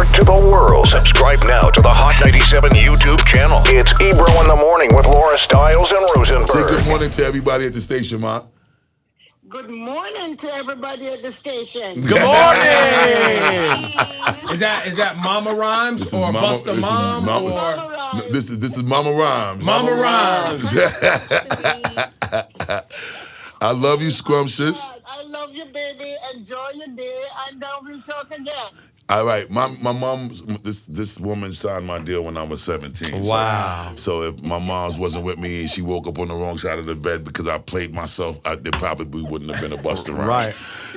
word to the world. Subscribe now to the Hot 97 YouTube channel. It's Ebro in the Morning with Laura Stiles and Rosenberg. Say good morning to everybody at the station, Ma. Good morning to everybody at the station. Good morning. Is that Mama Rhymes or Busta Mom? Mama Rhymes. This is Mama Rhymes. Mama Rhymes. I love you, Scrumptious. I love you, baby. Enjoy your day, and then we'll talk again. All right, my mom, this woman signed my deal when I was 17. Wow. So if my mom's wasn't with me and she woke up on the wrong side of the bed because I played myself, there probably wouldn't have been a Busta Rhymes. Right.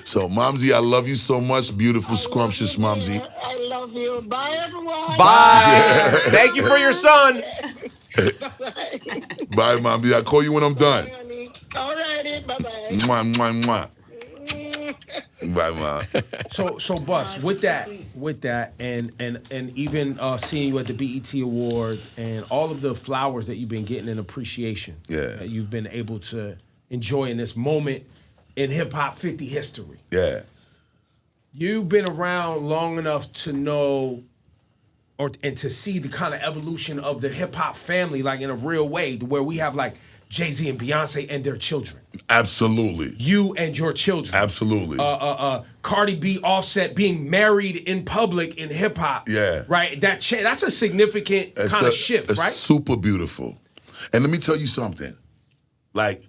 So, Momsy, I love you so much. Beautiful, scrumptious Momsy. I love you. Bye, everyone. Bye. Thank you for your son. Bye, Momsy. I'll call you when I'm done. All righty. Bye-bye. Mwah, mwah, mwah. Bye, Mom. So Bus, with that, and even seeing you at the BET Awards and all of the flowers that you've been getting in appreciation, that you've been able to enjoy in this moment in hip hop 50 history. Yeah. You've been around long enough to know and to see the kind of evolution of the hip hop family, like in a real way, to where we have like Jay-Z and Beyonce and their children. Absolutely. You and your children. Absolutely. Cardi B, Offset being married in public in hip hop. Yeah. Right? That's a significant kind of shift, it's right? super beautiful. And let me tell you something. Like,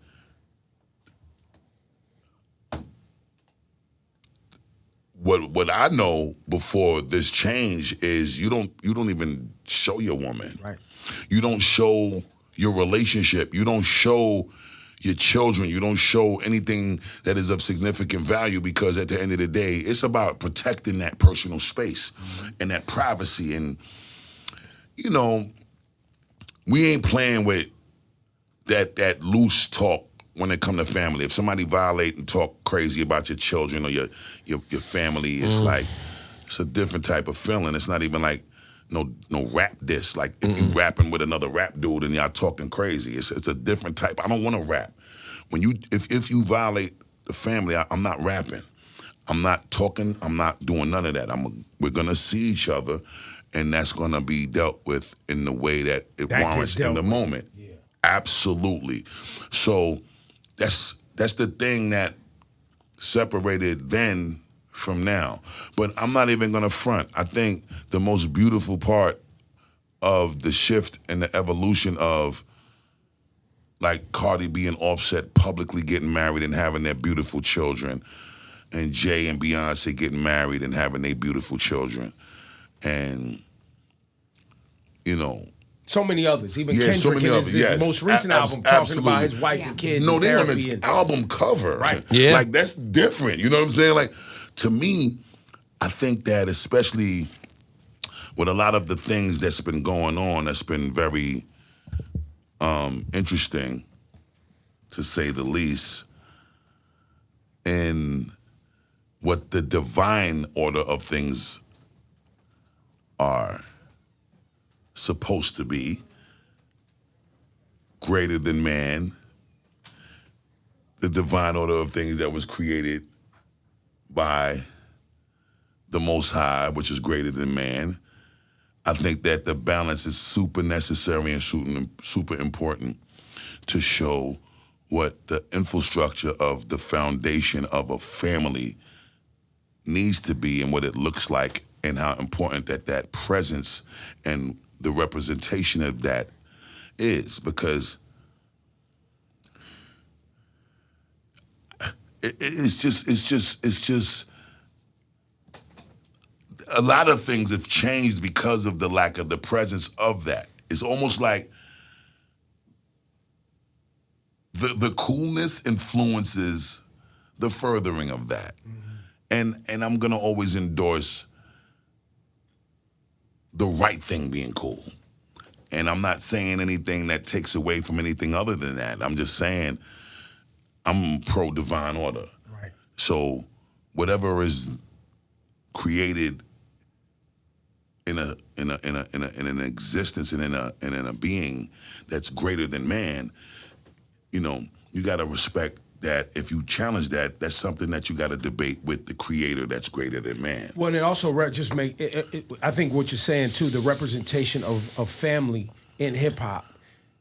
what I know before this change is you don't even show your woman. Right. You don't show your relationship. You don't show your children. You don't show anything that is of significant value, because at the end of the day, it's about protecting that personal space and that privacy. And, you know, we ain't playing with that loose talk when it come to family. If somebody violate and talk crazy about your children or your family, it's like, it's a different type of feeling. It's not even like no rap diss. Like if you rapping with another rap dude and y'all talking crazy, it's a different type. I don't want to rap. When if you violate the family, I'm not rapping. I'm not talking. I'm not doing none of that. We're gonna see each other, and that's gonna be dealt with in the way that it warrants in the moment. Yeah. Absolutely. So that's the thing that separated then from now. But I'm not even gonna front. I think the most beautiful part of the shift and the evolution of like Cardi B and Offset publicly getting married and having their beautiful children, and Jay and Beyonce getting married and having their beautiful children, and you know, so many others. Even Yeah, Kendrick so many in others, his yes. most recent album talking about his wife and kids. No, and they on therapy his and album cover. Right. Yeah. Like that's different. You know what I'm saying? Like to me, I think that especially with a lot of the things that's been going on, that's been very interesting, to say the least, in what the divine order of things are supposed to be, greater than man, the divine order of things that was created by the Most High, which is greater than man. I think that the balance is super necessary and super important to show what the infrastructure of the foundation of a family needs to be and what it looks like, and how important that presence and the representation of that is, because it's just a lot of things have changed because of the lack of the presence of that. It's almost like the coolness influences the furthering of that. And I'm gonna always endorse the right thing being cool. And I'm not saying anything that takes away from anything other than that. I'm just saying I'm pro divine order. Right. So whatever is created in an existence and in a being that's greater than man, you know, you got to respect that if you challenge that, that's something that you got to debate with the creator that's greater than man. Well, and it also just make I think what you're saying too, the representation of family in hip hop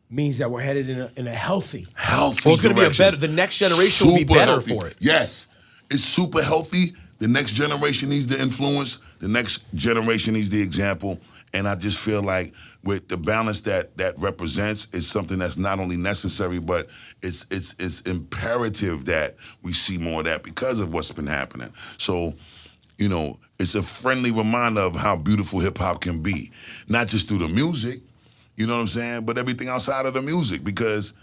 means that we're headed in a healthy. Well, it's going to be a better. The next generation will be better healthy. for it. Yes, it's super healthy. The next generation needs the influence. The next generation needs the example. And I just feel like with the balance that represents, it's something that's not only necessary, but it's imperative that we see more of that because of what's been happening. So, you know, it's a friendly reminder of how beautiful hip hop can be, not just through the music, you know what I'm saying, but everything outside of the music, because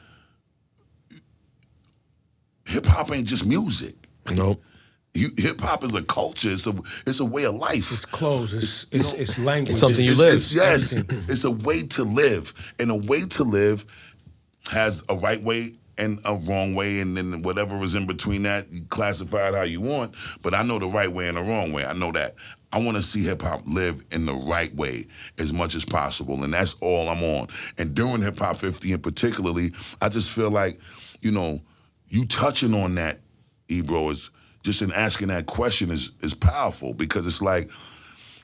hip hop ain't just music. Nope. Hip hop is a culture. It's a way of life. It's clothes. It's language. It's something you live. Yes, it's a way to live, and a way to live has a right way and a wrong way, and then whatever is in between that, you classify it how you want. But I know the right way and the wrong way. I know that. I want to see hip hop live in the right way as much as possible, and that's all I'm on. And during Hip Hop 50, and particularly, I just feel like, you know, you touching on that, Ebro, is just in asking that question is powerful, because it's like,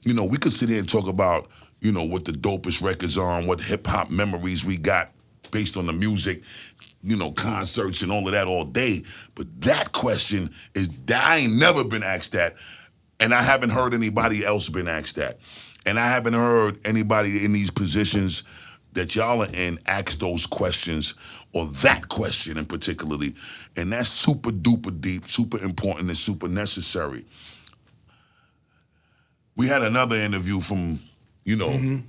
you know, we could sit here and talk about, you know, what the dopest records are and what hip hop memories we got based on the music, you know, concerts and all of that all day. But that question I ain't never been asked that, and I haven't heard anybody else been asked that. And I haven't heard anybody in these positions that y'all are in ask those questions, or that question in particularly. And that's super duper deep, super important, and super necessary. We had another interview from, you know,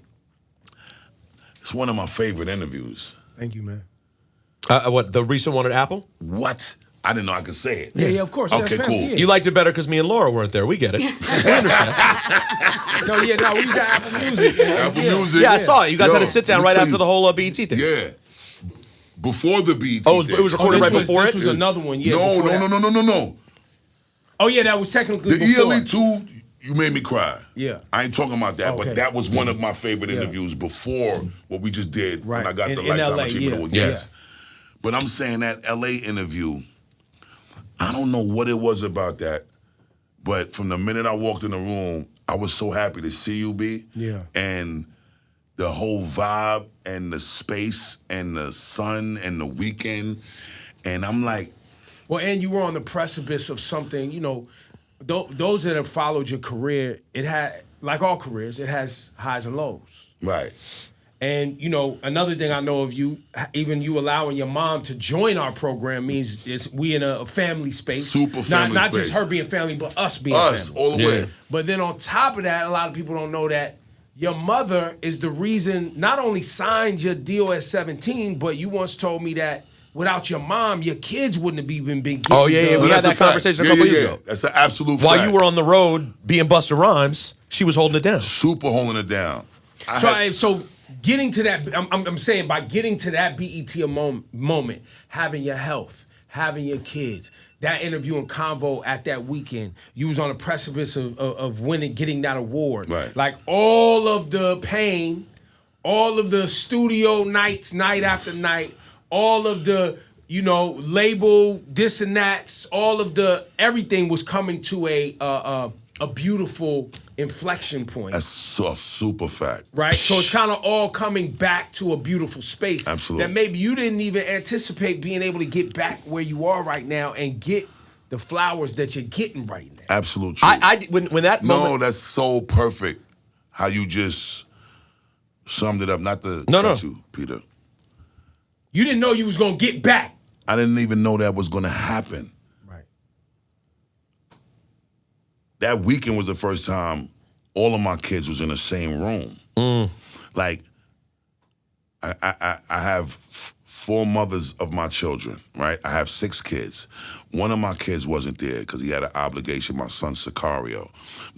it's one of my favorite interviews. Thank you, man. What, the recent one at Apple? What? I didn't know I could say it. Yeah, of course. Okay, cool. You liked it better because me and Laura weren't there. We get it. We understand. No, we was at Apple Music. Man. Apple Music. Yeah, I saw it. You guys had to sit down right after you, the whole BET thing. Yeah. Before the BET Oh, thing. it was recorded right before it? This was another one, yeah. No. Oh, yeah, that was technically the before. ELE 2, you made me cry. Yeah. I ain't talking about that, Okay. but that was one of my favorite interviews before what we just did when I got the Lifetime LA, Achievement Award. Yes. But I'm saying that LA interview, I don't know what it was about that, but from the minute I walked in the room, I was so happy to see you, B. Yeah. And the whole vibe and the space and the sun and the weekend. And I'm like... Well, and you were on the precipice of something, you know, those that have followed your career, it had, like all careers, it has highs and lows. Right. And, you know, another thing I know of you, even you allowing your mom to join our program means we in a family space. Super family Not space. just her being family, but us being Us, family. all the way. But then on top of that, a lot of people don't know that your mother is the reason not only signed your deal at 17, but you once told me that without your mom, your kids wouldn't have even been getting We had that conversation a couple years ago. That's an absolute fact. While you were on the road being Busta Rhymes, she was holding it down. Super holding it down. So getting to that, I'm saying by getting to that BET moment, having your health, having your kids, that interview and convo at that weekend, you was on the precipice of winning, getting that award. Right. Like all of the pain, all of the studio nights, night after night, all of the, you know, label this and that's, all of the, everything was coming to a beautiful inflection point. That's so super fact. Right? So it's kind of all coming back to a beautiful space. Absolutely. That maybe you didn't even anticipate being able to get back where you are right now and get the flowers that you're getting right now. Absolutely. When that moment... No, that's so perfect how you just summed it up. Not to No. cut you, Peter. You didn't know you was going to get back. I didn't even know that was going to happen. Right. That weekend was the first time all of my kids was in the same room. Like, I have 4 mothers of my children, right? I have 6 kids. One of my kids wasn't there because he had an obligation, my son Sicario.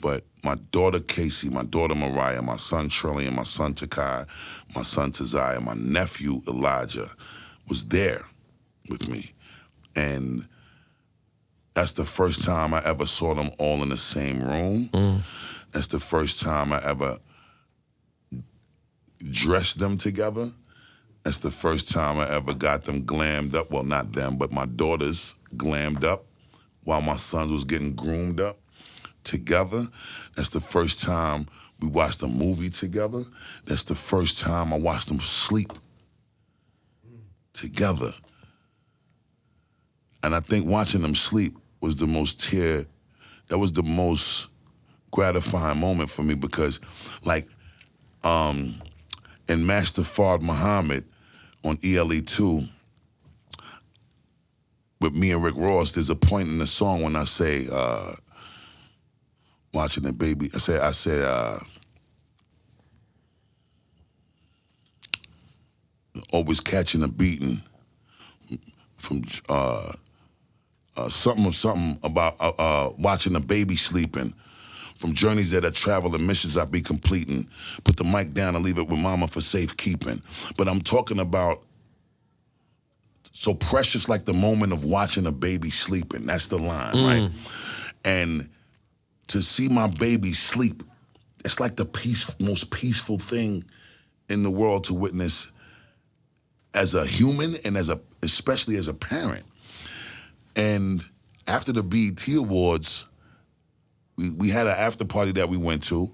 But my daughter Casey, my daughter Mariah, my son Trillian, my son Takai, my son Taziah, my nephew Elijah was there with me. And that's the first time I ever saw them all in the same room. That's the first time I ever dressed them together. That's the first time I ever got them glammed up. Well, not them, but my daughters glammed up while my son was getting groomed up together. That's the first time we watched a movie together. That's the first time I watched them sleep together. And I think watching them sleep was the most gratifying moment for me because, like, in Master Fard Muhammad on ELE2, with me and Rick Ross, there's a point in the song when I say, watching the baby, I said, always catching a beating from something about watching a baby sleeping. From journeys that I travel and missions I be completing. Put the mic down and leave it with mama for safekeeping. But I'm talking about so precious like the moment of watching a baby sleeping. That's the line, right? And to see my baby sleep, it's like the most peaceful thing in the world to witness as a human and especially as a parent. And after the BET Awards, we had an after party that we went to,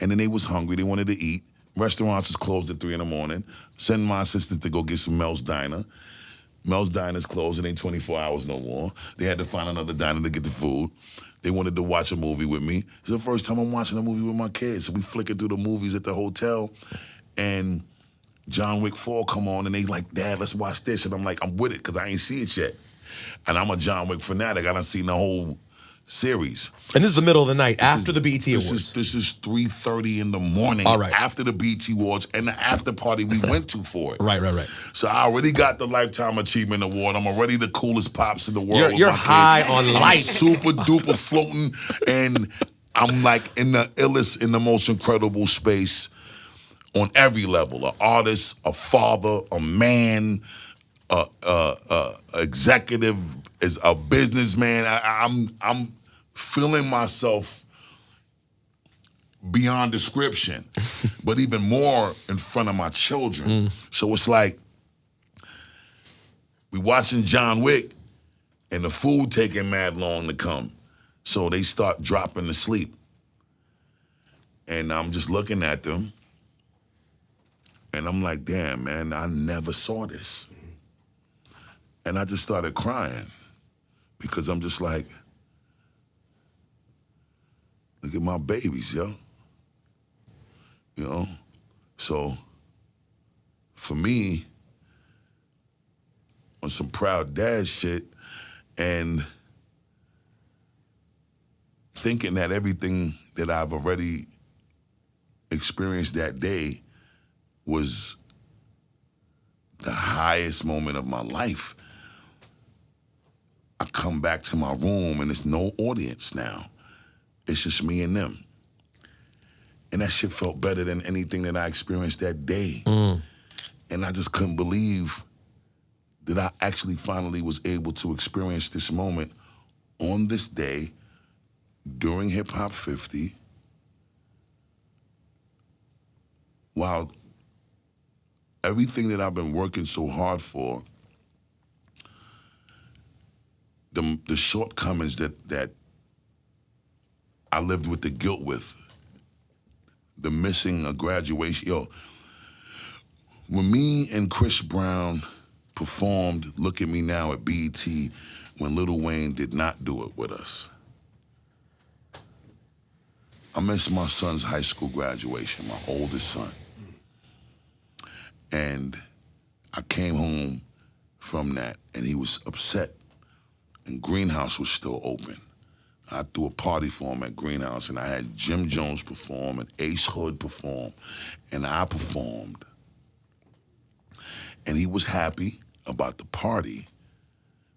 and then they was hungry. They wanted to eat. Restaurants was closed at 3 a.m. Send my assistants to go get some Mel's Diner. Mel's Diner's closed. It ain't 24 hours no more. They had to find another diner to get the food. They wanted to watch a movie with me. It's the first time I'm watching a movie with my kids. So we flicking through the movies at the hotel, and John Wick 4 come on, and they like, Dad, let's watch this. And I'm like, I'm with it, because I ain't see it yet. And I'm a John Wick fanatic. I done seen the whole series. And this is the middle of the night after the BET Awards. This is 3:30 in the morning. All right. After the BET Awards and the after party we went to for it. Right. So I already got the Lifetime Achievement Award. I'm already the coolest pops in the world. You're high on life. I'm super duper floating, and I'm like in the illest, in the most incredible space on every level. An artist, a father, a man, executive, is a businessman. I'm feeling myself beyond description, but even more in front of my children. So it's like we watching John Wick, and the food taking mad long to come. So they start dropping to sleep, and I'm just looking at them, and I'm like, damn, man, I never saw this. And I just started crying because I'm just like, look at my babies, yo. You know? So, for me, on some proud dad shit, and thinking that everything that I've already experienced that day was the highest moment of my life, I come back to my room and it's no audience now. It's just me and them. And that shit felt better than anything that I experienced that day. And I just couldn't believe that I actually finally was able to experience this moment on this day during Hip Hop 50, while everything that I've been working so hard for, the shortcomings that I lived with the guilt with, the missing a graduation. Yo, when me and Chris Brown performed Look at Me Now at BET, when Lil Wayne did not do it with us, I missed my son's high school graduation, my oldest son. And I came home from that, and he was upset, and Greenhouse was still open. I threw a party for him at Greenhouse, and I had Jim Jones perform and Ace Hood perform, and I performed. And he was happy about the party,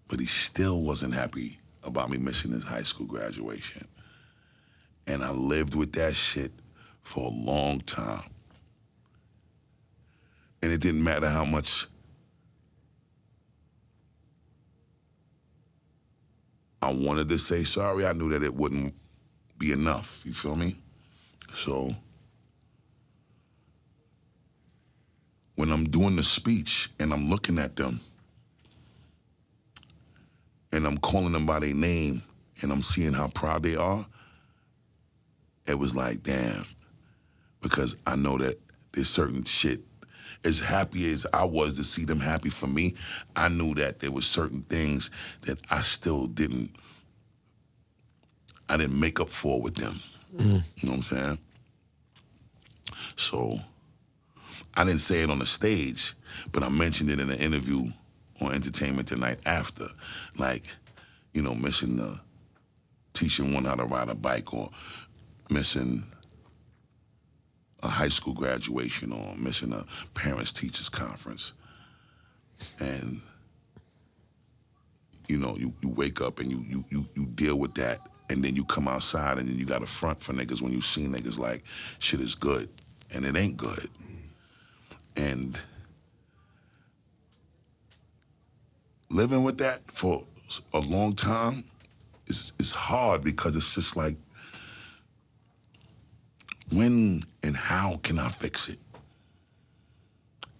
but he still wasn't happy about me missing his high school graduation. And I lived with that shit for a long time. And it didn't matter how much I wanted to say sorry. I knew that it wouldn't be enough, you feel me? So when I'm doing the speech and I'm looking at them, and I'm calling them by their name, and I'm seeing how proud they are, it was like, damn, because I know that there's certain shit, as happy as I was to see them happy for me, I knew that there was certain things that I still didn't make up for with them. You know what I'm saying? So I didn't say it on the stage, but I mentioned it in an interview on Entertainment Tonight after, like, you know, missing teaching one how to ride a bike, or missing a high school graduation, or missing a parents-teachers conference. And, you know, you wake up and you deal with that, and then you come outside and then you got a front for niggas when you see niggas like, shit is good, and it ain't good. And living with that for a long time is hard, because it's just like, when and how can I fix it?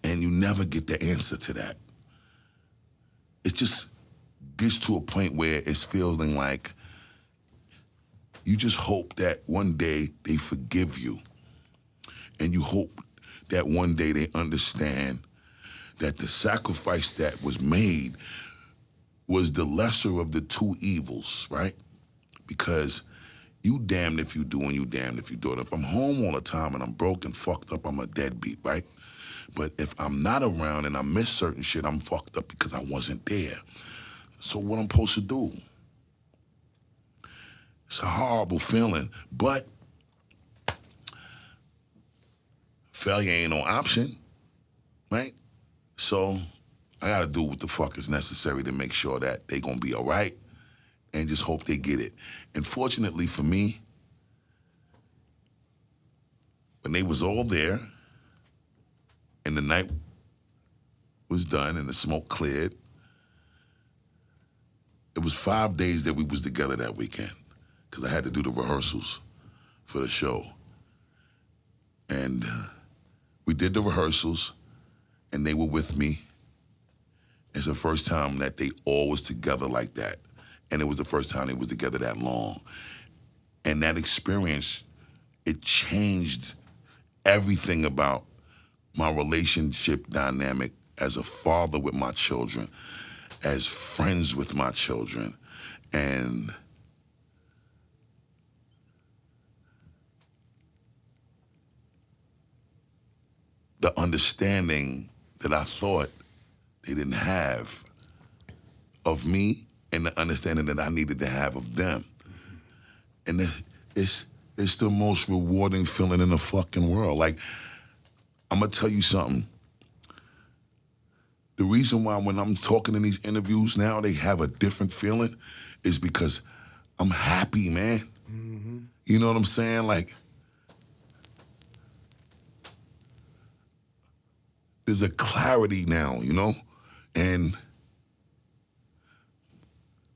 And you never get the answer to that. It just gets to a point where it's feeling like you just hope that one day they forgive you. And you hope that one day they understand that the sacrifice that was made was the lesser of the two evils, right? Because you damned if you do and you damned if you don't. If I'm home all the time and I'm broke and fucked up, I'm a deadbeat, right? But if I'm not around and I miss certain shit, I'm fucked up because I wasn't there. So what I'm supposed to do? It's a horrible feeling, but failure ain't no option, right? So I gotta do what the fuck is necessary to make sure that they gonna be all right, and just hope they get it. And fortunately for me, when they was all there, and the night was done and the smoke cleared, it was 5 days that we was together that weekend, because I had to do the rehearsals for the show. And we did the rehearsals, and they were with me. It's the first time that they all was together like that. And it was the first time they was together that long. And that experience, it changed everything about my relationship dynamic as a father with my children, as friends with my children. And the understanding that I thought they didn't have of me, and the understanding that I needed to have of them. And it's the most rewarding feeling in the fucking world. Like, I'm gonna tell you something. The reason why when I'm talking in these interviews now, they have a different feeling is because I'm happy, man. Mm-hmm. You know what I'm saying? Like, there's a clarity now, you know? And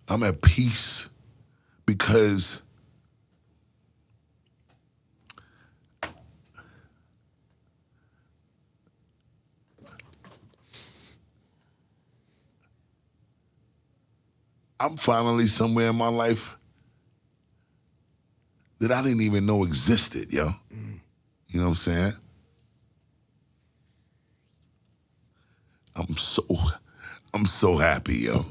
I'm at peace because I'm finally somewhere in my life that I didn't even know existed, yo. You know what I'm saying? I'm so happy, yo.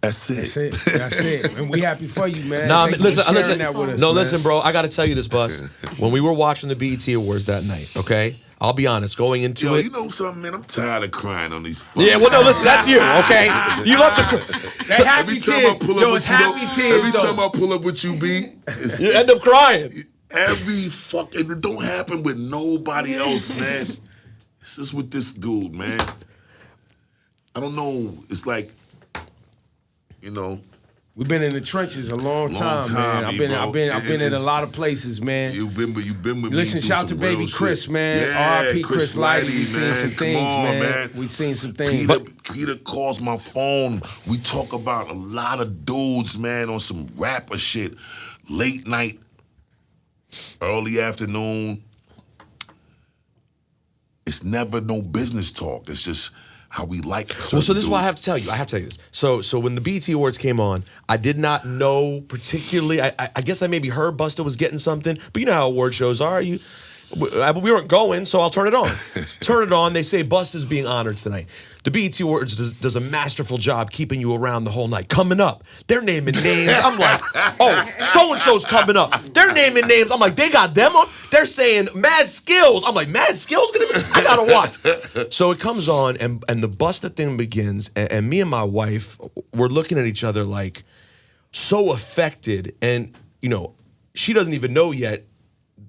That's it. That's it. And we happy for you, man. Nah, Thank listen, you for sharing that with us, man. listen, bro. I got to tell you this, Bus. When we were watching the BET Awards that night, okay? I'll be honest, going into it. You know something, man? I'm tired of crying on these. Yeah, well, no, listen, that's you, okay? You love to cry. That happy tears. It's happy tears, every time I pull up with you, B, you end up crying. It don't happen with nobody else, man. It's just with this dude, man. I don't know. It's like, you know. We've been in the trenches a long time, man. I've been in a lot of places, man. You've been with Listen, me. shout to baby Chris, shit. man. Yeah, R.I.P. Chris Lighty. We seen some things, man. We seen some things. Peter calls my phone. We talk about a lot of dudes, man, on some rapper shit. Late night, early afternoon. It's never no business talk. It's just how we like certain Well, so this is what I dudes. have to tell you. I have to tell you this. So when the BET Awards came on, I did not know particularly. I guess I maybe heard Busta was getting something, but you know how award shows are. We weren't going, so I'll turn it on. Turn it on. They say Busta's being honored tonight. The BET Awards does a masterful job keeping you around the whole night. Coming up, they're naming names. I'm like, oh, so-and-so's coming up. They're naming names. I'm like, they got them on. They're saying Mad Skills. I'm like, Mad Skills gonna be? I gotta watch. So it comes on, and the Busta thing begins, and me and my wife, we're looking at each other like so affected, and she doesn't even know yet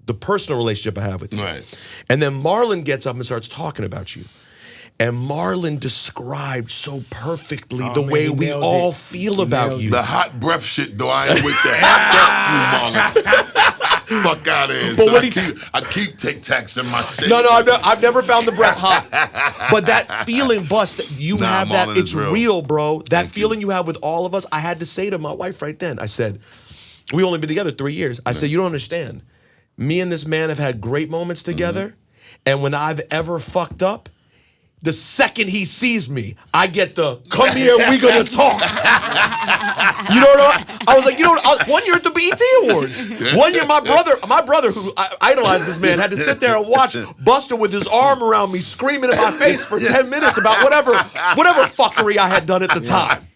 the personal relationship I have with you. Right. And then Marlon gets up and starts talking about you. And Marlon described so perfectly the way we all feel about you. The hot breath shit, though, I ain't with that. Fuck you, Marlon. Fuck out of here. But So I keep Tic Tacs in my shit. No, I've never found the breath hot. But that feeling, Bust, you have that. Marlon, It's real, bro. That Thank feeling you have with all of us. I had to say to my wife right then, I said, we only been together 3 years. I said, you don't understand. Me and this man have had great moments together. And when I've ever fucked up, the second he sees me, I get the, come here, we gonna talk. You know what I was like, one year at the BET Awards. One year, my brother who idolized this man, had to sit there and watch Busta with his arm around me, screaming in my face for 10 minutes about whatever fuckery I had done at the time.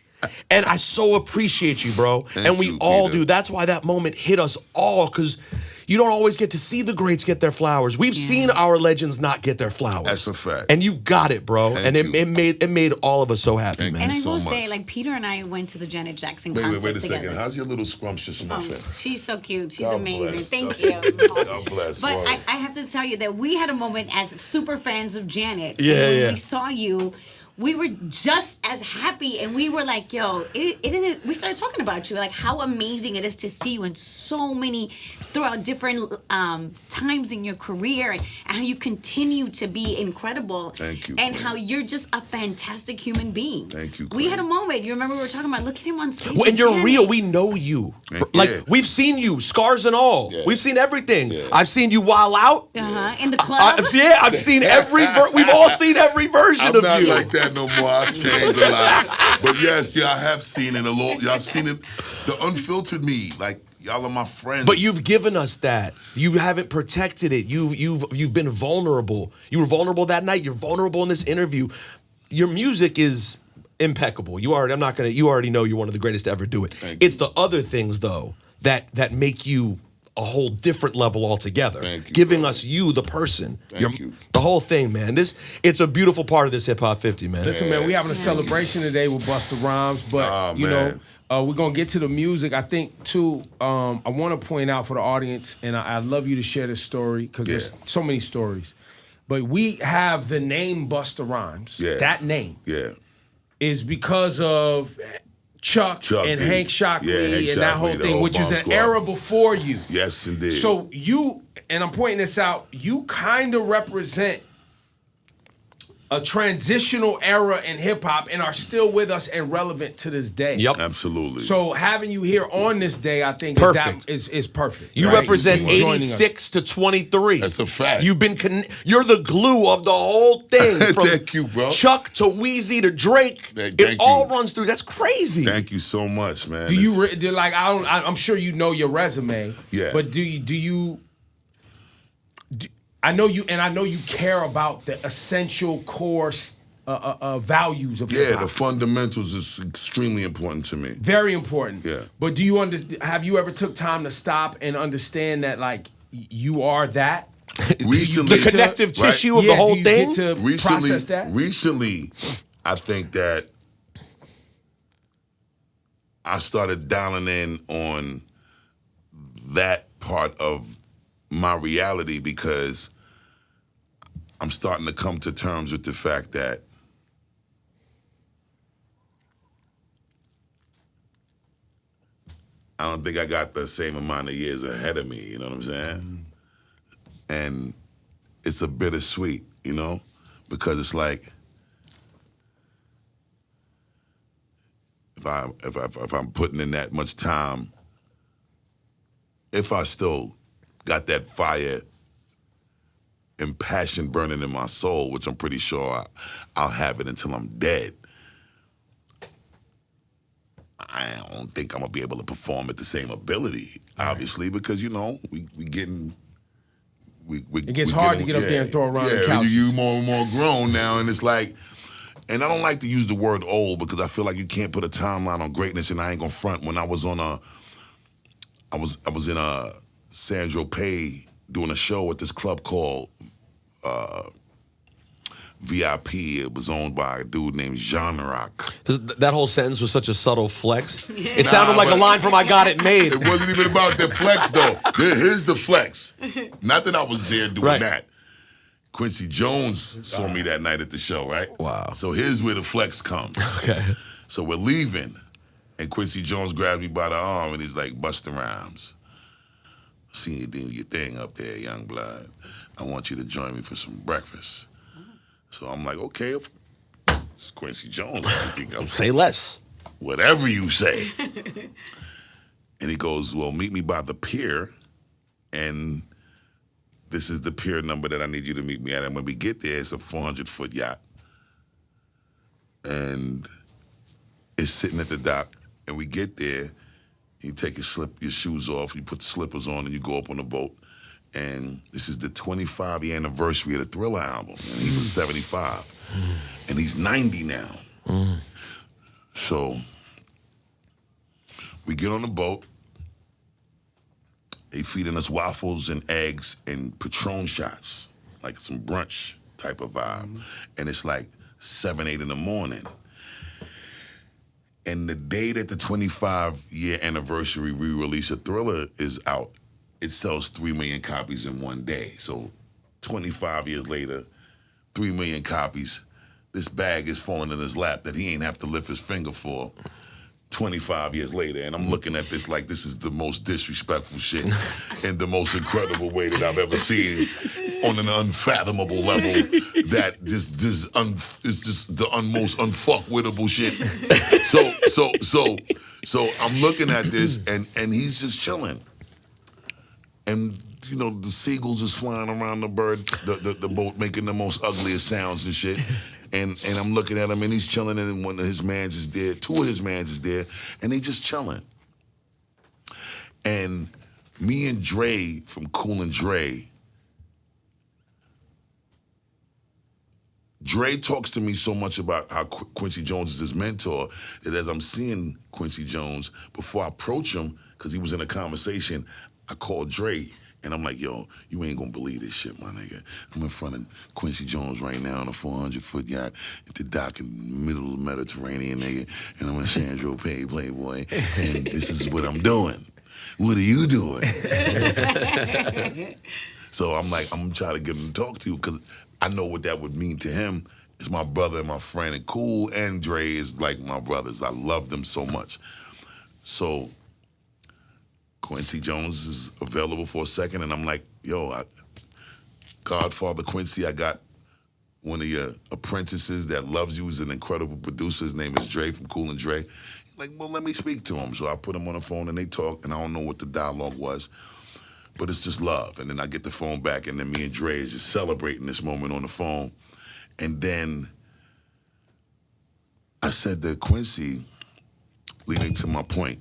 And I so appreciate you, bro. And we all do. That's why that moment hit us all, because you don't always get to see the greats get their flowers. We've seen our legends not get their flowers. That's a fact. And you got it, bro. Thank and you. it made all of us so happy, man. And I so will much. say, like, Peter and I went to the Janet Jackson concert Wait a together. second. How's your little scrumptious muffin? She's so cute. She's God amazing. bless. Thank you. God bless. But Word. I have to tell you that we had a moment as super fans of Janet. Yeah, and when yeah. we saw you, we were just as happy, and we were like, yo, we started talking about you, like how amazing it is to see you in so many, throughout different times in your career, and how you continue to be incredible. Thank you, And Queen. how you're just a fantastic human being. Thank you, We Queen. had a moment, you remember we were talking about, look at him on stage. Well, and with you're Janet. real. We know you. Like, we've seen you, scars and all. Yeah. We've seen everything. I've seen you while out. In the club. I've seen every. We've all seen every version I'm of not you. like that no more. I've changed a lot. But yes, I have seen it a lot. Y'all have seen it. The unfiltered me, like y'all are my friends. But you've given us that. You haven't protected it. You've been vulnerable. You were vulnerable that night. You're vulnerable in this interview. Your music is impeccable. You already know you're one of the greatest to ever do it. It's the other things though that make you a whole different level altogether. Thank you, giving brother. us you, the person. Thank you. The whole thing, man. It's a beautiful part of this Hip Hop 50, man. Listen, man, we having a celebration today with Busta Rhymes, but man. we're gonna get to the music. I think too. I want to point out for the audience, and I'd love you to share this story because there's so many stories. But we have the name Busta Rhymes. Yeah. That name is because of Chuck and D. Hank Shockley Hank and that Shockley, whole the thing, whole which is bomb an squad. era before you. Yes, indeed. So you, and I'm pointing this out, you kind of represent a transitional era in hip hop and are still with us and relevant to this day. Yep. Absolutely. So having you here on this day, I think Perfect. is perfect. You right? represent You joining us. 86 to 23. That's a fact. You've been you're the glue of the whole thing. From Thank you, bro. Chuck to Wheezy to Drake. Thank it all you. runs through. That's crazy. Thank you so much, man. Do you I'm sure you know your resume. Yeah. But do you I know you care about the essential core values of hip hop. the fundamentals is extremely important to me. Very important. Yeah. But do you have you ever took time to stop and understand that like you are that? Recently, the connective to- tissue of the whole do you thing. get to process that? Recently, I think that I started dialing in on that part of my reality because I'm starting to come to terms with the fact that I don't think I got the same amount of years ahead of me, you know what I'm saying? And it's a bittersweet, you know? Because it's like if I'm putting in that much time, if I still got that fire and passion burning in my soul, which I'm pretty sure I'll have it until I'm dead, I don't think I'm gonna be able to perform at the same ability, obviously, because we getting. It gets hard to get up there and throw around the couch. You more and more grown now, and it's like, and I don't like to use the word old because I feel like you can't put a timeline on greatness, and I ain't gonna front. When I was I was in San Tropez doing a show at this club called VIP. It was owned by a dude named Jean Roc. That whole sentence was such a subtle flex. It sounded like a line from I Got It Made. It wasn't even about the flex, though. Here's the flex. Not that I was there doing that. Quincy Jones saw me that night at the show, right? Wow. So here's where the flex comes. Okay. So we're leaving, and Quincy Jones grabs me by the arm, and he's like, Busta Rhymes, seen you doing your thing up there, young blood. I want you to join me for some breakfast. So I'm like, okay, it's Quincy Jones. What you think I'm Say less. Whatever you say. And he goes, well, meet me by the pier, and this is the pier number that I need you to meet me at. And when we get there, it's a 400-foot yacht. And it's sitting at the dock, and we get there, you take your shoes off, you put the slippers on, and you go up on the boat. And this is the 25th anniversary of the Thriller album. And he was 75. And he's 90 now. So we get on the boat. They feeding us waffles and eggs and Patron shots, like some brunch type of vibe. And it's like 7, 8 in the morning. And the day that the 25-year anniversary re-release of Thriller is out, it sells 3 million copies in one day. So 25 years later, 3 million copies. This bag is falling in his lap that he ain't have to lift his finger for 25 years later. And I'm looking at this like this is the most disrespectful shit in the most incredible way that I've ever seen on an unfathomable level that is just the most unfuckwittable shit. So I'm looking at this and he's just chilling. And the seagulls is flying around the boat, making the most ugliest sounds and shit. And I'm looking at him, and he's chilling, and one of his mans is there, 2 of his mans is there, and they just chilling. And me and Dre from Cool and Dre talks to me so much about how Quincy Jones is his mentor that as I'm seeing Quincy Jones, before I approach him, because he was in a conversation, I called Dre, and I'm like, yo, you ain't gonna believe this shit, my nigga. I'm in front of Quincy Jones right now on a 400-foot yacht at the dock in the middle of the Mediterranean, nigga, and I'm in San Tropez, Playboy, and this is what I'm doing. What are you doing? So I'm trying to get him to talk to you, because I know what that would mean to him. It's my brother and my friend, and Cool and Dre is like my brothers. I love them so much. So Quincy Jones is available for a second, and I'm like, yo, Godfather Quincy, I got one of your apprentices that loves you. He's an incredible producer. His name is Dre from Cool and Dre. He's like, well, let me speak to him. So I put him on the phone, and they talk, and I don't know what the dialogue was, but it's just love. And then I get the phone back, and then me and Dre is just celebrating this moment on the phone. And then I said to Quincy, leading to my point,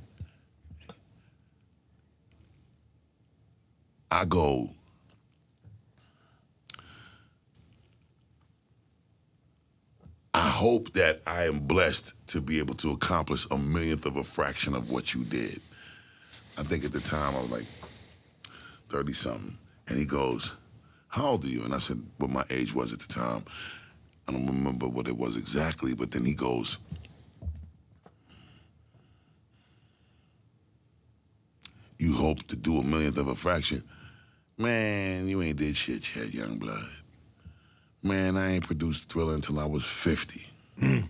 I go, I hope that I am blessed to be able to accomplish a millionth of a fraction of what you did. I think at the time I was like 30-something. And he goes, how old are you? And I said what my age was at the time. I don't remember what it was exactly, but then he goes, you hope to do a millionth of a fraction? Man, you ain't did shit yet, young blood. Man, I ain't produced Thriller until I was 50. And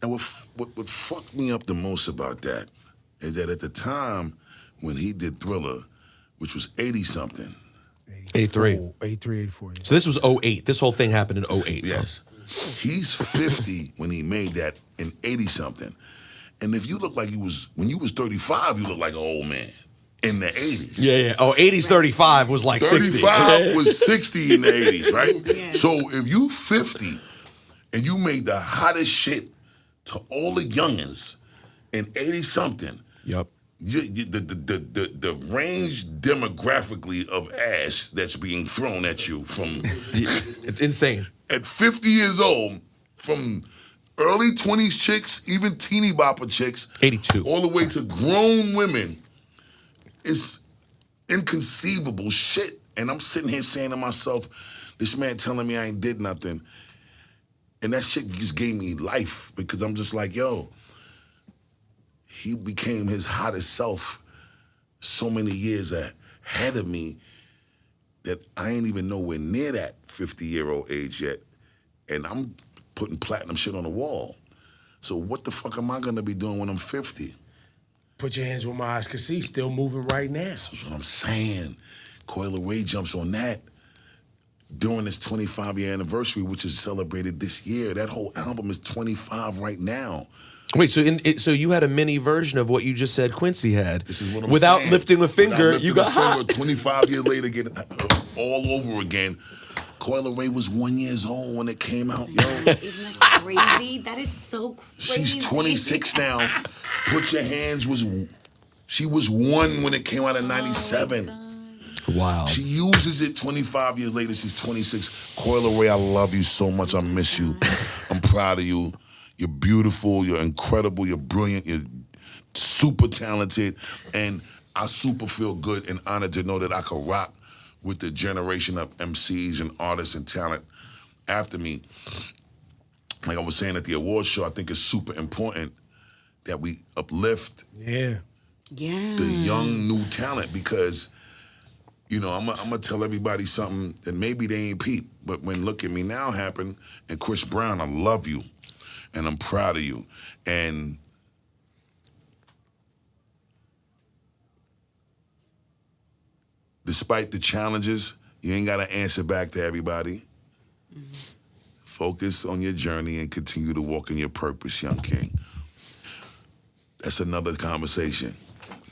what fucked me up the most about that is that at the time when he did Thriller, which was 80-something. 83. 83, 84. Yeah. So this was 08. This whole thing happened in 08. Yes. He's 50 when he made that in 80-something. And if you look like when you was 35, you look like an old man. in the 80s. Yeah. Oh, 80s 35 was like 60. 35 was 60 in the 80s, right? Yeah. So if you 50 and you made the hottest shit to all the youngins in 80 something, Yep. the range demographically of ass that's being thrown at you from It's insane. at 50 years old, from early 20s chicks, even teeny bopper chicks, 82. all the way to grown women, is inconceivable shit. And I'm sitting here saying to myself, this man telling me I ain't did nothing. And that shit just gave me life because I'm just like, yo, he became his hottest self so many years ahead of me that I ain't even nowhere near that 50-year-old age yet. And I'm putting platinum shit on the wall. So what the fuck am I gonna be doing when I'm 50? Put your hands where my eyes can see. Still moving right now. That's what I'm saying. Coil Ray jumps on that during this 25-year anniversary, which is celebrated this year. That whole album is 25 right now. Wait, so you had a mini version of what you just said Quincy had. This is what I'm Without saying. lifting a finger, Without you lifting got a finger, hot. 25 years later, get all over again. Coil Ray was 1 year old when it came out, yo. Isn't that crazy? That is so crazy. She's 26 now. Put Your Hands she was 1 when it came out in 97. Wow. She uses it 25 years later. She's 26. Coil Ray, I love you so much. I miss you. I'm proud of you. You're beautiful. You're incredible. You're brilliant. You're super talented. And I super feel good and honored to know that I could rock with the generation of MCs and artists and talent after me. Like I was saying at the awards show, I think it's super important that we uplift Yeah. the young new talent because, you know, I'm gonna tell everybody something that maybe they ain't peep, but when Look at Me Now happened, and Chris Brown, I love you, and I'm proud of you, and despite the challenges, you ain't gotta answer back to everybody. Mm-hmm. Focus on your journey and continue to walk in your purpose, young king. That's another conversation.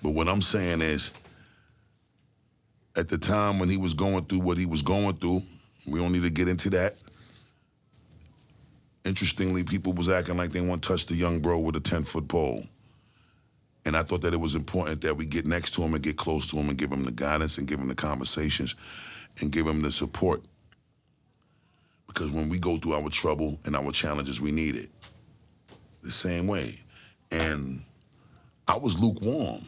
But what I'm saying is, at the time when he was going through what he was going through, we don't need to get into that. Interestingly, people was acting like they want to touch the young bro with a 10-foot pole. And I thought that it was important that we get next to him and get close to him and give him the guidance and give him the conversations and give him the support. Because when we go through our trouble and our challenges, we need it. The same way. And I was lukewarm.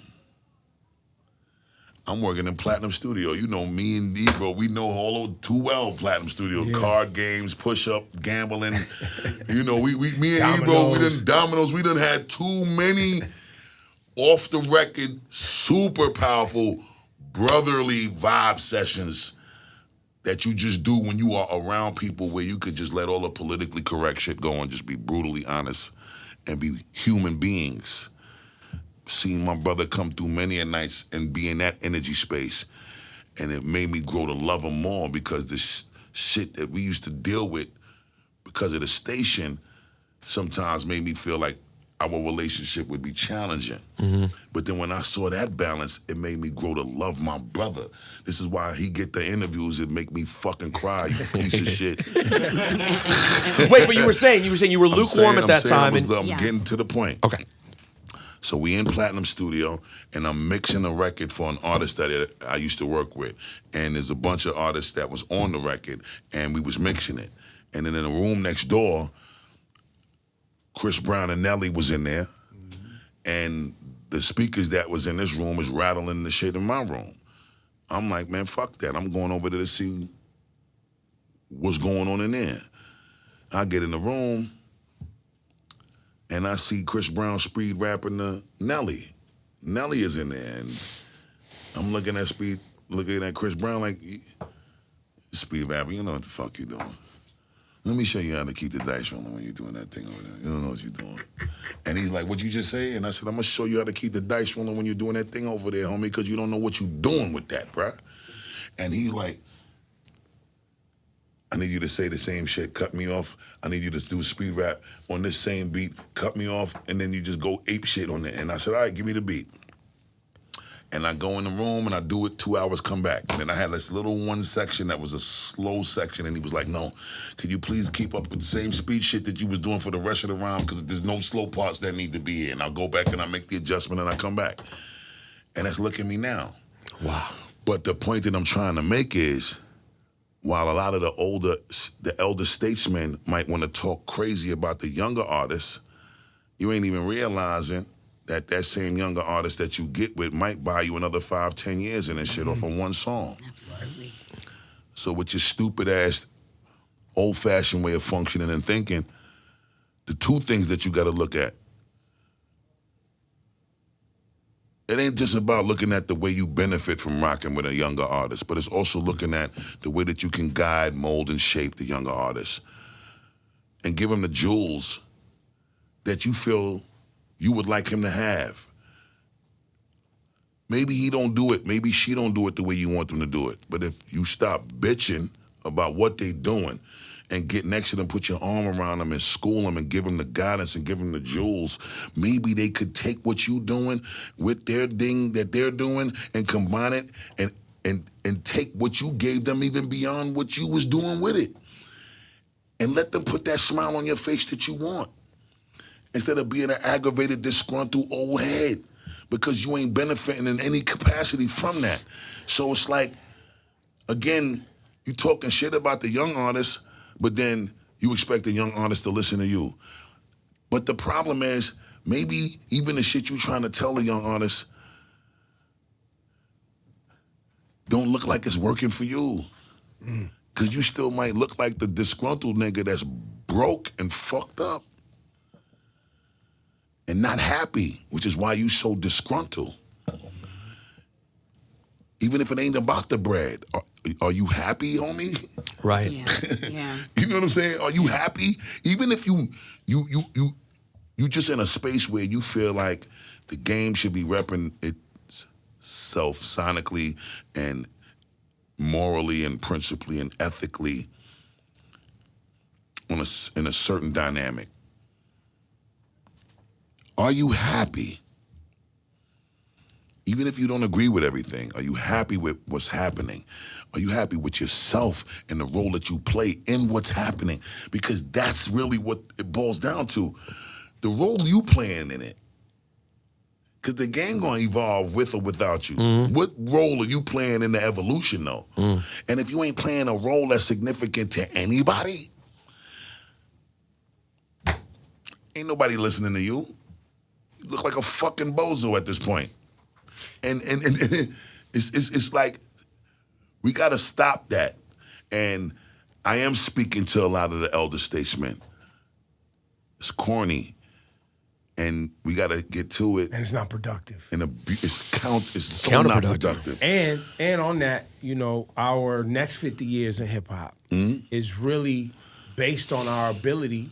I'm working in Platinum Studio. You know, me and Ebro, we know all too well Platinum Studio. Yeah. Card games, push-up, gambling. You know, me and Ebro, we done had too many off-the-record, super powerful, brotherly vibe sessions that you just do when you are around people where you could just let all the politically correct shit go and just be brutally honest and be human beings. Seeing my brother come through many a nights and be in that energy space. And it made me grow to love him more because this shit that we used to deal with because of the station sometimes made me feel like our relationship would be challenging. Mm-hmm. But then when I saw that balance, it made me grow to love my brother. This is why he get the interviews that make me fucking cry, you piece of shit. Wait, but you were saying you were lukewarm at that time. I'm getting to the point. Okay. So we in Platinum Studio, and I'm mixing a record for an artist that I used to work with. And there's a bunch of artists that was on the record, and we was mixing it. And then in the room next door, Chris Brown and Nelly was in there, and the speakers that was in this room was rattling the shit in my room. I'm like, man, fuck that. I'm going over there to see what's going on in there. I get in the room, and I see Chris Brown speed rapping to Nelly. Nelly is in there, and I'm looking at Chris Brown like, speed rapping, you know what the fuck you doing. Let me show you how to keep the dice rolling when you're doing that thing over there. You don't know what you're doing. And he's like, what'd you just say? And I said, I'm going to show you how to keep the dice rolling when you're doing that thing over there, homie, because you don't know what you're doing with that, bruh. And he's like, I need you to say the same shit, cut me off. I need you to do a speed rap on this same beat, cut me off, and then you just go ape shit on it. And I said, all right, give me the beat. And I go in the room and I do it 2 hours, come back. And then I had this little one section that was a slow section, and he was like, no, could you please keep up with the same speed shit that you was doing for the rest of the round, because there's no slow parts that need to be here. And I'll go back and I make the adjustment and I come back. And that's look at me now. Wow. But the point that I'm trying to make is, while a lot of the elder statesmen might want to talk crazy about the younger artists, you ain't even realizing that same younger artist that you get with might buy you another 5-10 years in this shit off of one song. Absolutely. So with your stupid ass, old-fashioned way of functioning and thinking, the two things that you got to look at, it ain't just about looking at the way you benefit from rocking with a younger artist, but it's also looking at the way that you can guide, mold, and shape the younger artist and give him the jewels that you feel you would like him to have. Maybe he don't do it. Maybe she don't do it the way you want them to do it. But if you stop bitching about what they doing and get next to them, put your arm around them and school them and give them the guidance and give them the jewels, maybe they could take what you doing with their thing that they're doing and combine it and take what you gave them even beyond what you was doing with it. And let them put that smile on your face that you want, instead of being an aggravated, disgruntled old head, because you ain't benefiting in any capacity from that. So it's like, again, you talking shit about the young artists, but then you expect the young artist to listen to you. But the problem is, maybe even the shit you trying to tell the young artist don't look like it's working for you. Because you still might look like the disgruntled nigga that's broke and fucked up and not happy, which is why you so disgruntled. Even if it ain't about the bread, are you happy, homie? Right. Yeah. You know what I'm saying? Are you happy? Even if you just in a space where you feel like the game should be repping itself sonically and morally and principally and ethically in a certain dynamic. Are you happy? Even if you don't agree with everything, are you happy with what's happening? Are you happy with yourself and the role that you play in what's happening? Because that's really what it boils down to. The role you playing in it. Because the game gonna evolve with or without you. What role are you playing in the evolution though? And if you ain't playing a role that's significant to anybody, ain't nobody listening to you. You look like a fucking bozo at this point. And it's like, we gotta stop that. And I am speaking to a lot of the elder statesmen. It's corny. And we gotta get to it. And it's not productive. And it's so not productive. And on that, you know, our next 50 years in hip hop is really based on our ability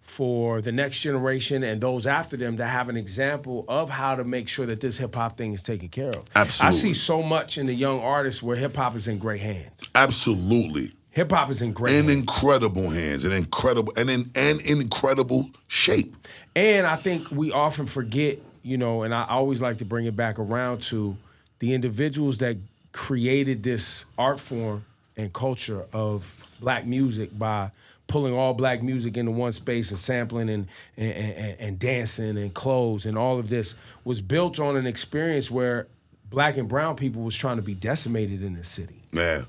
for the next generation and those after them to have an example of how to make sure that this hip hop thing is taken care of. Absolutely. I see so much in the young artists where hip hop is in great hands. Absolutely. Hip hop is in great hands. In incredible hands, and in incredible shape. And I think we often forget, you know, and I always like to bring it back around to the individuals that created this art form and culture of black music by pulling all black music into one space and sampling and dancing and clothes, and all of this was built on an experience where black and brown people was trying to be decimated in this city. Man.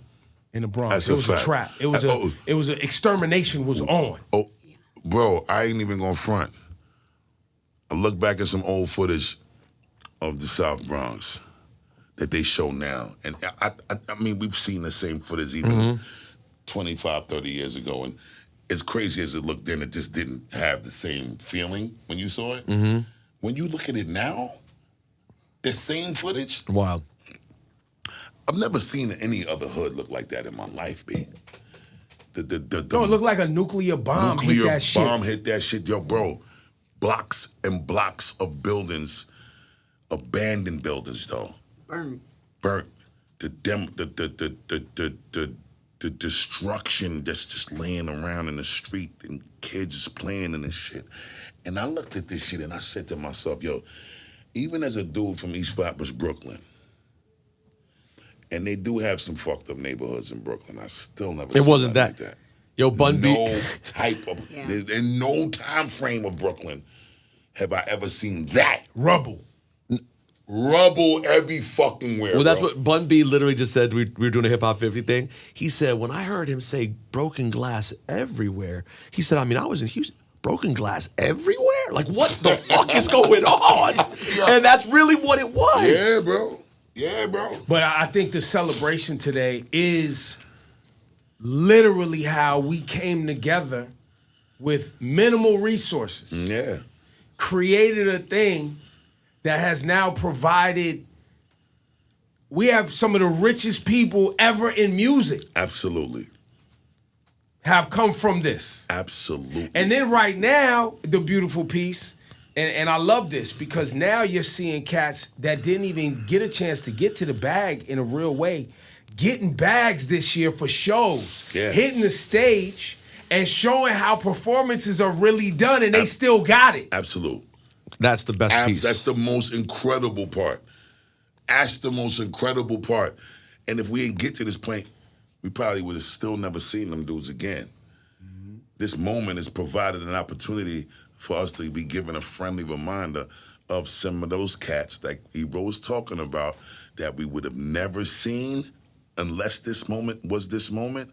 In the Bronx. That's it was a fact. A trap. It was an extermination was on. Oh, bro, I ain't even gonna front. I look back at some old footage of the South Bronx that they show now. And I mean, we've seen the same footage even 25, 30 years ago. And as crazy as it looked then, it just didn't have the same feeling when you saw it. When you look at it now, the same footage. Wow. I've never seen any other hood look like that in my life, B. It looked like a nuclear bomb hit that shit. Nuclear bomb hit that shit. Yo, bro, blocks and blocks of buildings, abandoned buildings, though. Burnt. The destruction that's just laying around in the street and kids just playing in this shit. And I looked at this shit and I said to myself, yo, even as a dude from East Flatbush, Brooklyn, and they do have some fucked up neighborhoods in Brooklyn. I still never. It wasn't that. Like that. Yo, Bun B. No type of. Yeah. In no time frame of Brooklyn have I ever seen that. Rubble Every fucking where. Well, that's bro. what Bun B literally just said. We were doing a Hip Hop 50 thing. He said, when I heard him say broken glass everywhere, he said, I mean, I was in Houston. Broken glass everywhere? Like, what the fuck is going on? And that's really what it was. Yeah, bro. Yeah, bro. But I think the celebration today is literally how we came together with minimal resources. Yeah. Created a thing that has now provided. We have some of the richest people ever in music Absolutely. have come from this. Absolutely. And then right now, the beautiful piece, and I love this because now you're seeing cats that didn't even get a chance to get to the bag in a real way, getting bags this year for shows, hitting the stage and showing how performances are really done, and they still got it. Absolute. That's the best piece. That's the most incredible part. That's the most incredible part. And if we didn't get to this point, we probably would have still never seen them dudes again. Mm-hmm. This moment has provided an opportunity for us to be given a friendly reminder of some of those cats that Ebro was talking about that we would have never seen unless this moment was this moment.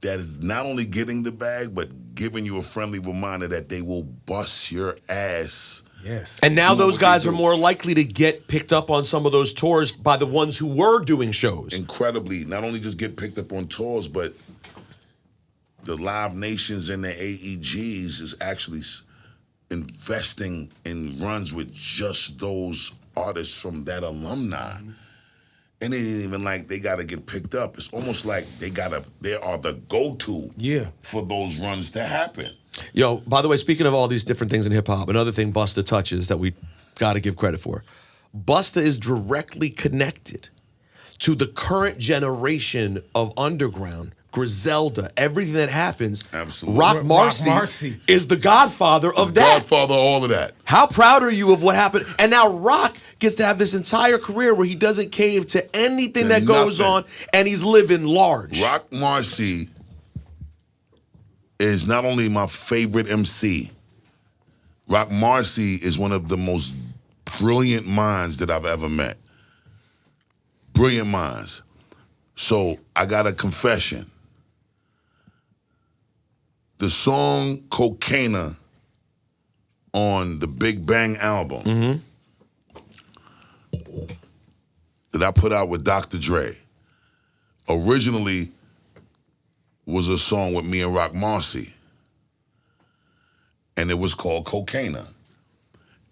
That is not only getting the bag, but giving you a friendly reminder that they will bust your ass. Yes. And now those guys are more likely to get picked up on some of those tours by the ones who were doing shows. Incredibly. Not only just get picked up on tours, but the Live Nations and the AEGs is actually investing in runs with just those artists from that alumni. Mm-hmm. And it ain't even like they got to get picked up. It's almost like they are the go-to for those runs to happen. Yo, by the way, speaking of all these different things in hip-hop, another thing Busta touches that we got to give credit for. Busta is directly connected to the current generation of underground, Griselda, everything that happens. Absolutely. Roc Marci is the godfather of that. Godfather of all of that. How proud are you of what happened? And now Roc gets to have this entire career where he doesn't cave to anything that goes on, and he's living large. Roc Marci is not only my favorite MC. Roc Marci is one of the most brilliant minds that I've ever met. Brilliant minds. So I got a confession. The song Cocaina on the Big Bang album that I put out with Dr. Dre originally was a song with me and Roc Marci. And it was called Cocaina.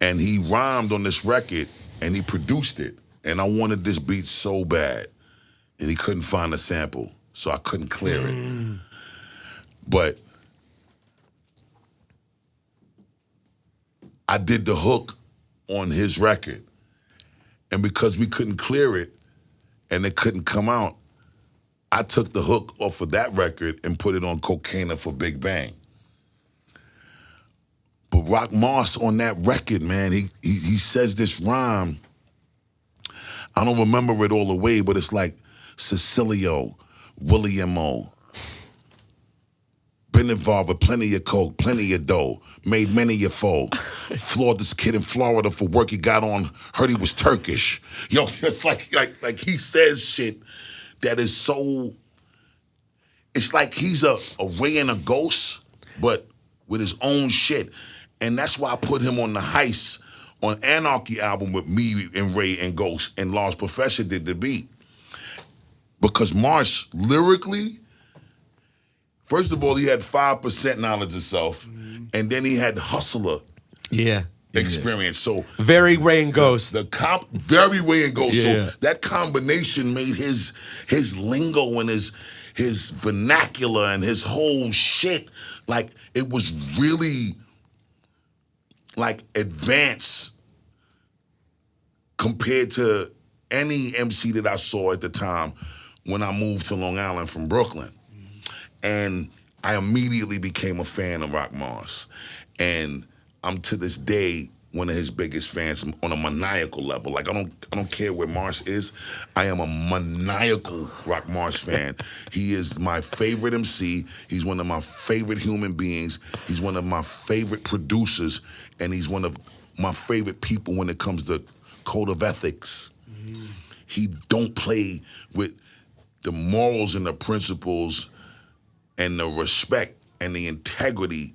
And he rhymed on this record and he produced it. And I wanted this beat so bad. And he couldn't find a sample, so I couldn't clear it. But I did the hook on his record. And because we couldn't clear it and it couldn't come out, I took the hook off of that record and put it on Cocaina for Big Bang. But Roc Marci on that record, man, he says this rhyme. I don't remember it all the way, but it's like Cecilio, William-O. Been involved with plenty of coke, plenty of dough, made many a foe. Floored this kid in Florida for work he got on, heard he was Turkish. Yo, it's like he says shit that is so, it's like he's a Ray and a Ghost, but with his own shit. And that's why I put him on the Heist on Anarchy album with me and Ray and Ghost, and Large Professor did the beat. Because Marsh, lyrically, first of all, he had 5% knowledge of self, and then he had hustler experience. So very Ray and Ghost. Very Ray and Ghost. Yeah. So that combination made his lingo and his vernacular and his whole shit, like, it was really like advanced compared to any MC that I saw at the time when I moved to Long Island from Brooklyn. And I immediately became a fan of Roc Marci. And I'm to this day one of his biggest fans on a maniacal level. Like I don't care where Mars is. I am a maniacal Roc Mars fan. He is my favorite MC. He's one of my favorite human beings. He's one of my favorite producers, and he's one of my favorite people when it comes to code of ethics. Mm-hmm. He don't play with the morals and the principles and the respect and the integrity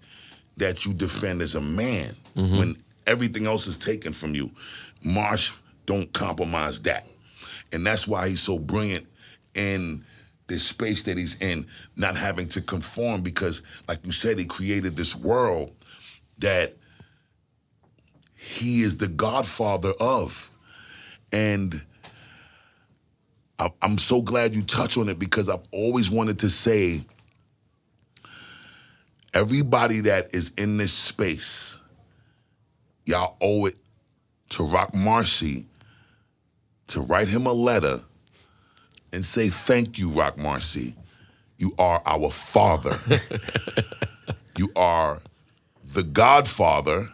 that you defend as a man when everything else is taken from you. Marsh don't compromise that. And that's why he's so brilliant in this space that he's in, not having to conform, because, like you said, he created this world that he is the godfather of. And I'm so glad you touch on it, because I've always wanted to say, everybody that is in this space, y'all owe it to Roc Marcy to write him a letter and say, thank you, Roc Marcy. You are our father. You are the godfather,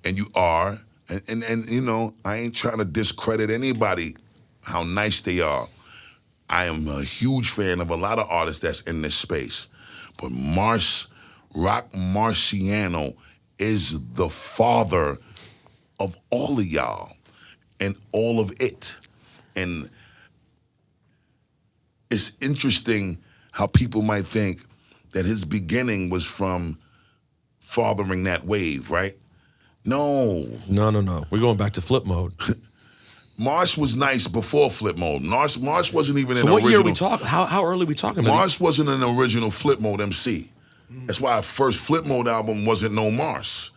and you are, and you know, I ain't trying to discredit anybody, how nice they are. I am a huge fan of a lot of artists that's in this space. But Roc Marciano is the father of all of y'all and all of it. And it's interesting how people might think that his beginning was from fathering that wave, right? No. No. We're going back to flip mode. Marsh was nice before flip mode. Marsh wasn't even an what original. Year are we talking? How early are we talking about? Marsh wasn't an original flip mode MC. That's why our first flip mode album wasn't no Marsh.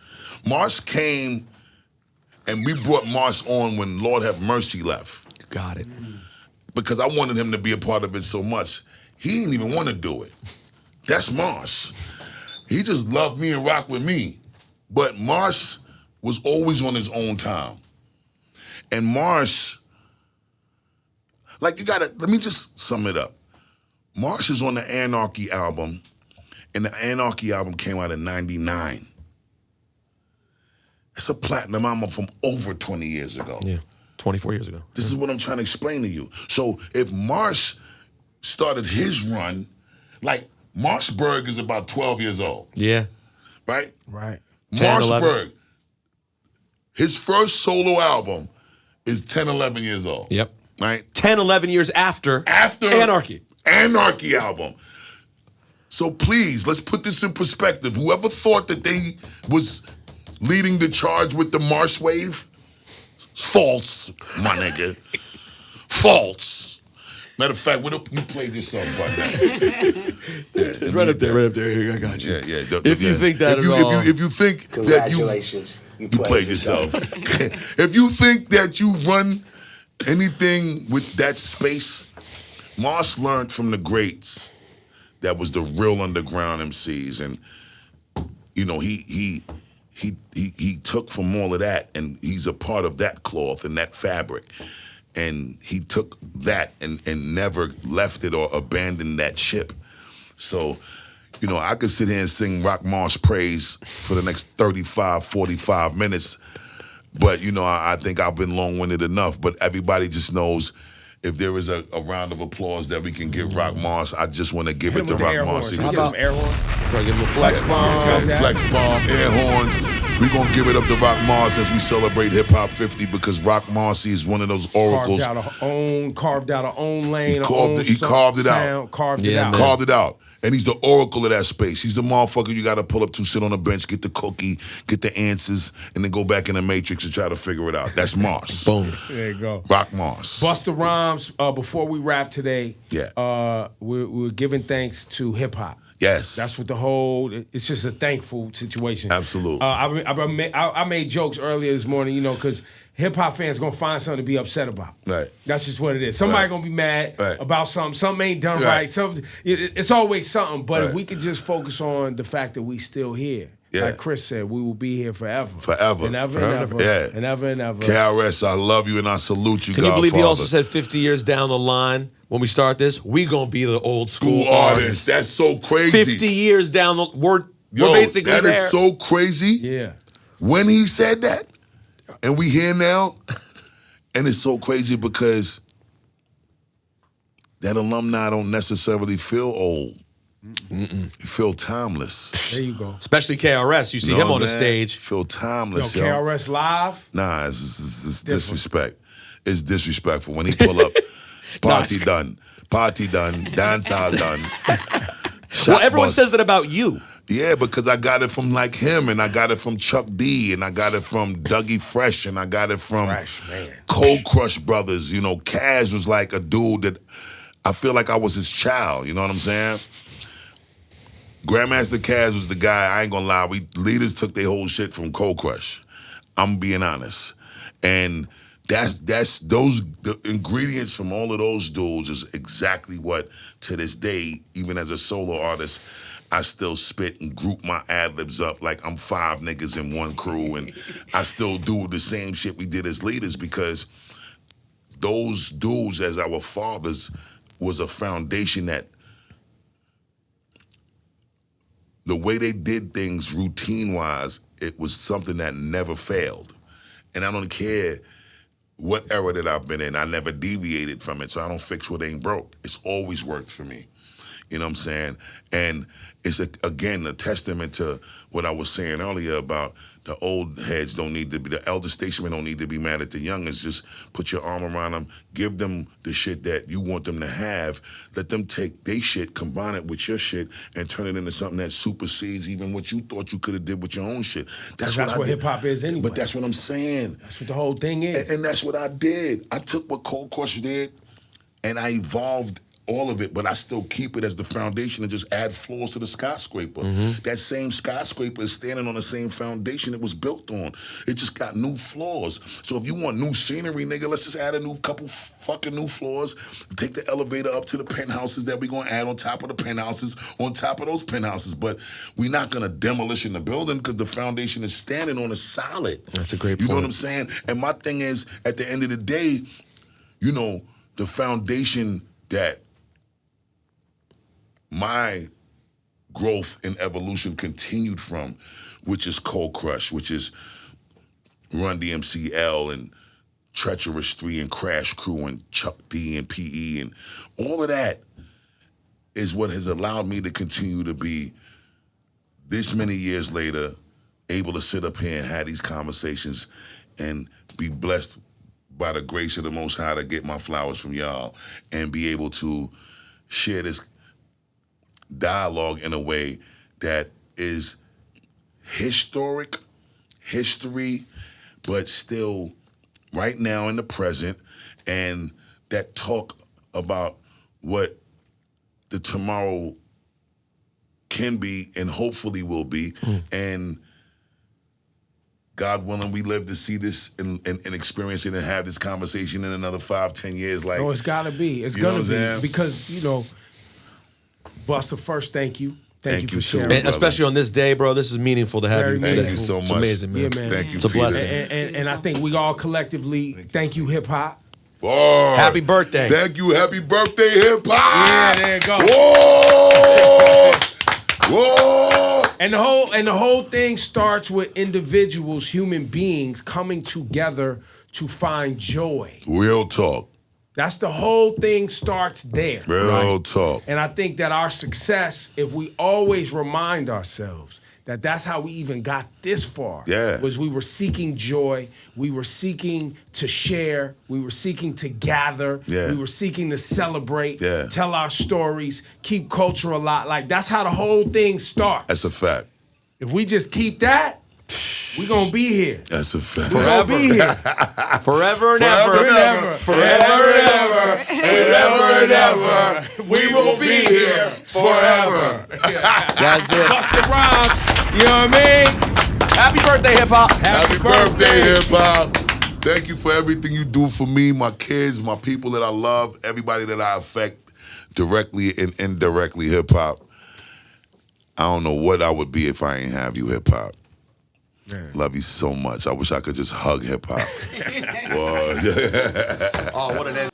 Marsh came, and we brought Marsh on when Lord Have Mercy left. Got it. Because I wanted him to be a part of it so much. He didn't even want to do it. That's Marsh. He just loved me and rocked with me. But Marsh was always on his own time. And Marsh, like, let me just sum it up. Marsh is on the Anarchy album, and the Anarchy album came out in 99. It's a platinum album from over 20 years ago. Yeah, 24 years ago. This is what I'm trying to explain to you. So if Marsh started his run, like, Marshberg is about 12 years old. Yeah. Right? Right. Marshberg, his first solo album is 10, 11 years old. Yep. Right? 10, 11 years after Anarchy. Anarchy album. So please, let's put this in perspective. Whoever thought that they was leading the charge with the Marsh wave, false, my nigga. False. Matter of fact, you played this song right now. Yeah, right up there. Here, I got you. Yeah. If you think that if you think Congratulations. that you played yourself. If you think that you run anything with that space, Marsh learned from the greats that was the real underground MCs, and you know he took from all of that, and he's a part of that cloth and that fabric. And he took that and never left it or abandoned that ship. So, you know, I could sit here and sing Roc Marsh praise for the next 35, 45 minutes. But, you know, I think I've been long-winded enough. But everybody just knows if there is a round of applause that we can give Roc Marsh, I just want to give it to Roc Marsh. How about air horn? Try to give him a flex bomb. Flex bomb, air horns. We're going to give it up to Roc Marsh as we celebrate Hip Hop 50, because Roc Marsh is one of those oracles. Carved out our own lane. He carved it out. Carved it out. Carved it out. And he's the oracle of that space. He's the motherfucker you got to pull up to, sit on a bench, get the cookie, get the answers, and then go back in the matrix and try to figure it out. That's Marsh. Boom. There you go. Roc Marsh. Busta Rhymes, before we wrap today, we're giving thanks to hip hop. Yes. That's what it's just a thankful situation. Absolutely. I made jokes earlier this morning, you know, because hip-hop fans going to find something to be upset about. Right. That's just what it is. Somebody going to be mad about something. Something ain't done right. It's always something. But if we could just focus on the fact that we still here. Yeah. Like Chris said, we will be here forever. Forever. And ever and ever. Yeah. And ever and ever. KRS, I love you and I salute you, Can you believe he also said 50 years down the line, when we start this, we going to be the old school artists. That's so crazy. 50 years down we're basically that there. That is so crazy. Yeah. When he said that, And we here now, and it's so crazy because that alumni don't necessarily feel old. You feel timeless. There you go. Especially KRS. You see him on the stage. Feel timeless, Yo, KRS live? Nah, it's disrespect. It's disrespectful when he pull up. Party done, dance all done. Well, everyone says that about you. Yeah, because I got it from like him, and I got it from Chuck D, and I got it from Dougie Fresh, and I got it from Cold Crush Brothers. You know, Kaz was like a dude that I feel like I was his child. You know what I'm saying? Grandmaster Kaz was the guy, I ain't gonna lie, leaders took their whole shit from Cold Crush. I'm being honest. And the ingredients from all of those dudes is exactly what, to this day, even as a solo artist, I still spit and group my ad-libs up like I'm 5 niggas in one crew, and I still do the same shit we did as leaders, because those dudes as our fathers was a foundation that the way they did things routine-wise, it was something that never failed. And I don't care what era that I've been in, I never deviated from it, so I don't fix what ain't broke. It's always worked for me. You know what I'm saying? And it's, again, a testament to what I was saying earlier about the old heads don't need to be, the elder statesmen don't need to be mad at the youngins. Just put your arm around them, give them the shit that you want them to have, let them take their shit, combine it with your shit, and turn it into something that supersedes even what you thought you could have did with your own shit. That's what hip-hop is anyway. But that's what I'm saying. That's what the whole thing is. And that's what I did. I took what Cold Crush did, and I evolved all of it, but I still keep it as the foundation and just add floors to the skyscraper. That same skyscraper is standing on the same foundation it was built on. It just got new floors. So if you want new scenery, nigga, let's just add a couple fucking new floors, take the elevator up to the penthouses that we gonna add on top of the penthouses, on top of those penthouses. But we're not gonna demolition the building because the foundation is standing on a solid. That's a great point. You know what I'm saying? And my thing is, at the end of the day, you know, the foundation that my growth and evolution continued from, which is Cold Crush, which is Run DMC L and Treacherous 3 and Crash Crew and Chuck D and PE, and all of that is what has allowed me to continue to be, this many years later, able to sit up here and have these conversations and be blessed by the grace of the Most High to get my flowers from y'all and be able to share this dialogue in a way that is history, but still right now in the present, and that talk about what the tomorrow can be and hopefully will be. And God willing, we live to see this and experience it and have this conversation in another 5-10 years. Like, oh, it's gotta be. It's gonna be. Because, you know, Busta, first, thank you. Thank you for sharing. And especially on this day, bro, this is meaningful to have you today. Thank you so much. It's amazing, man. Yeah, man. Thank you, It's a blessing. And I think we all collectively thank you, hip hop. Whoa. Happy birthday. Thank you. Happy birthday, hip hop. Yeah, there you go. Whoa. Whoa. And the whole thing starts with individuals, human beings coming together to find joy. Real talk. That's the whole thing starts there. Real talk. And I think that our success, if we always remind ourselves that that's how we even got this far, was we were seeking joy, we were seeking to share, we were seeking to gather, we were seeking to celebrate, tell our stories, keep culture alive. Like, that's how the whole thing starts. That's a fact. If we just keep that, we gonna be here. That's a fact. Forever. Be here. Forever and ever. Forever and ever. Forever and ever. Forever and ever. We will be here forever. That's it. Busta Rhymes. You know what I mean? Happy birthday, hip hop. Happy birthday, hip hop. Thank you for everything you do for me, my kids, my people that I love, everybody that I affect directly and indirectly, hip hop. I don't know what I would be if I ain't have you, hip hop. Love you so much. I wish I could just hug hip hop. Oh, what an end.